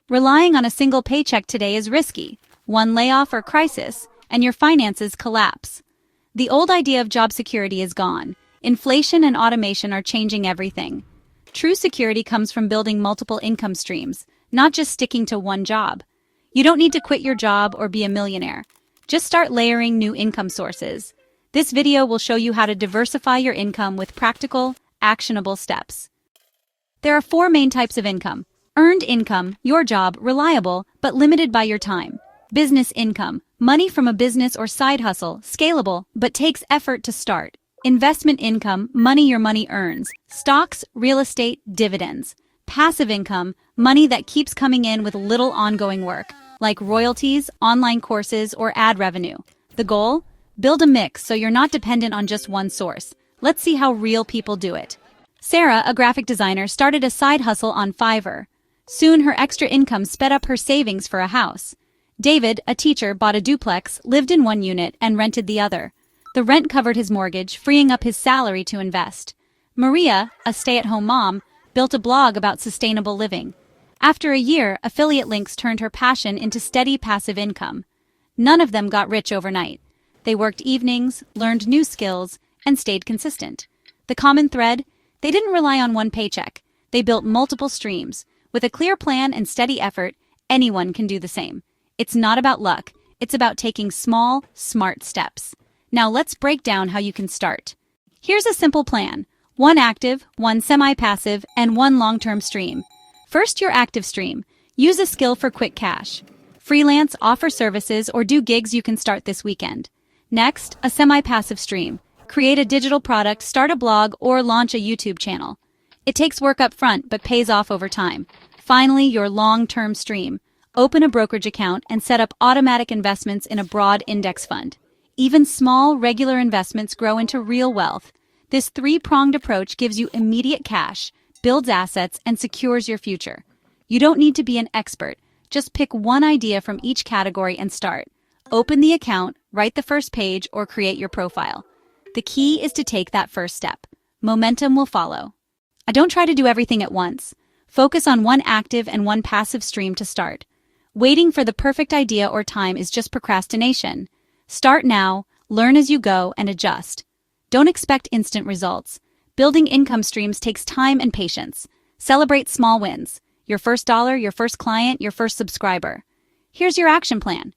Relying on a single paycheck today is risky. One layoff or crisis, and your finances collapse. The old idea of job security is gone. Inflation and automation are changing everything. True security comes from building multiple income streams, not just sticking to one job. You don't need to quit your job or be a millionaire. Just start layering new income sources. This video will show you how to diversify your income with practical, actionable steps. There are 4 main types of income. Earned income, your job, reliable, but limited by your time. Business income, money from a business or side hustle, scalable, but takes effort to start. Investment income, money your money earns. Stocks, real estate, dividends. Passive income, money that keeps coming in with little ongoing work, like royalties, online courses, or ad revenue. The goal? Build a mix so you're not dependent on just one source. Let's see how real people do it. Sarah, a graphic designer, started a side hustle on Fiverr. Soon her extra income sped up her savings for a house. David, a teacher, bought a duplex, lived in one unit, and rented the other. The rent covered his mortgage, freeing up his salary to invest. Maria, a stay-at-home mom, built a blog about sustainable living. After a year, affiliate links turned her passion into steady passive income. None of them got rich overnight. They worked evenings, learned new skills, and stayed consistent. The common thread? They didn't rely on one paycheck. They built multiple streams. With a clear plan and steady effort, anyone can do the same. It's not about luck. It's about taking small, smart steps. Now let's break down how you can start. Here's a simple plan. 1 active, 1 semi-passive, and 1 long-term stream. First, your active stream. Use a skill for quick cash. Freelance, offer services, or do gigs you can start this weekend. Next, a semi-passive stream. Create a digital product, start a blog, or launch a YouTube channel. It takes work up front, but pays off over time. Finally, your long-term stream. Open a brokerage account and set up automatic investments in a broad index fund. Even small, regular investments grow into real wealth. This 3-pronged approach gives you immediate cash, builds assets, and secures your future. You don't need to be an expert. Just pick one idea from each category and start. Open the account, write the first page, or create your profile. The key is to take that first step. Momentum will follow. Don't try to do everything at once. Focus on 1 active and 1 passive stream to start. Waiting for the perfect idea or time is just procrastination. Start now, learn as you go, and adjust. Don't expect instant results. Building income streams takes time and patience. Celebrate small wins. Your first dollar, your first client, your first subscriber. Here's your action plan.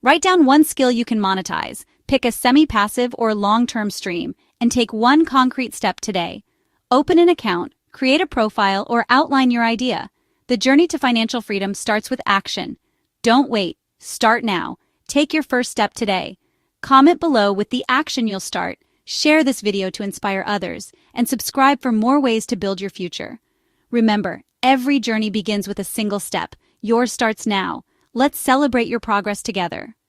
Write down 1 skill you can monetize. Pick a semi-passive or long-term stream, and take 1 concrete step today. Open an account, create a profile, or outline your idea. The journey to financial freedom starts with action. Don't wait. Start now. Take your first step today. Comment below with the action you'll start. Share this video to inspire others, and subscribe for more ways to build your future. Remember, every journey begins with a single step. Yours starts now. Let's celebrate your progress together.